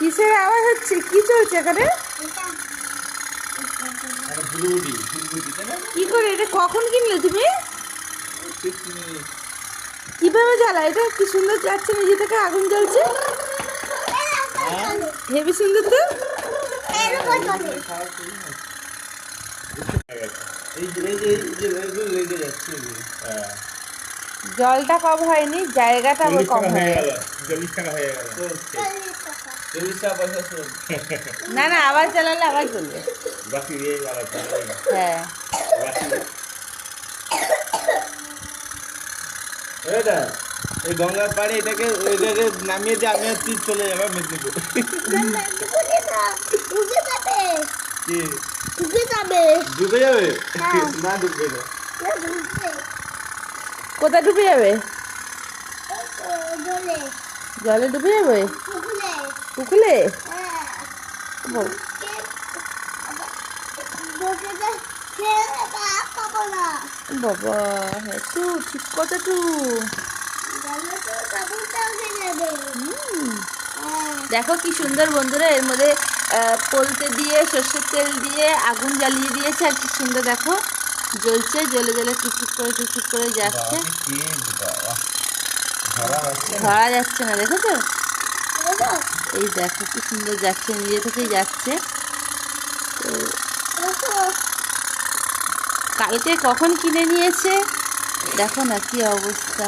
কিসের আওয়াজ হচ্ছে? কি চলছে এখানে? কি করে এটা কখন কিনলে তুমি? কিভাবে জ্বালা? এটা কি সুন্দর যাচ্ছে, নিজে থেকে আগুন জ্বলছে, হেবি সুন্দর তো। জলটা কম হয়নি, জায়গাটা আবার কম হয়ে গেল। না না, আবার জ্বালালে আবার জ্বলবে। হ্যাঁ এই গঙ্গার পাড়ে এটাকে নামিয়ে দিয়ে আমি আর তুই চলে যাবো মেদিনীপুর। কি ডুবে যাবে? না ডুববে না। কোথায় ডুবে যাবে? জলে ডুবে যাবে? পুকুরে? বাবা হ্যাঁ তো ঠিক কথা তো। দেখো কি সুন্দর বন্ধুরা, এর মধ্যে পোলতে দিয়ে সর্ষের তেল দিয়ে আগুন জ্বালিয়ে দিয়েছে, আর কি সুন্দর দেখো জ্বলছে, জ্বলে জ্বলে টুকটুক করে যাচ্ছে, ধরা যাচ্ছে না, দেখেছো? এই দেখো কি সুন্দর যাচ্ছে, নিজে থেকেই যাচ্ছে। তো কালকে কখন কিনে নিয়েছে দেখো না কি অবস্থা।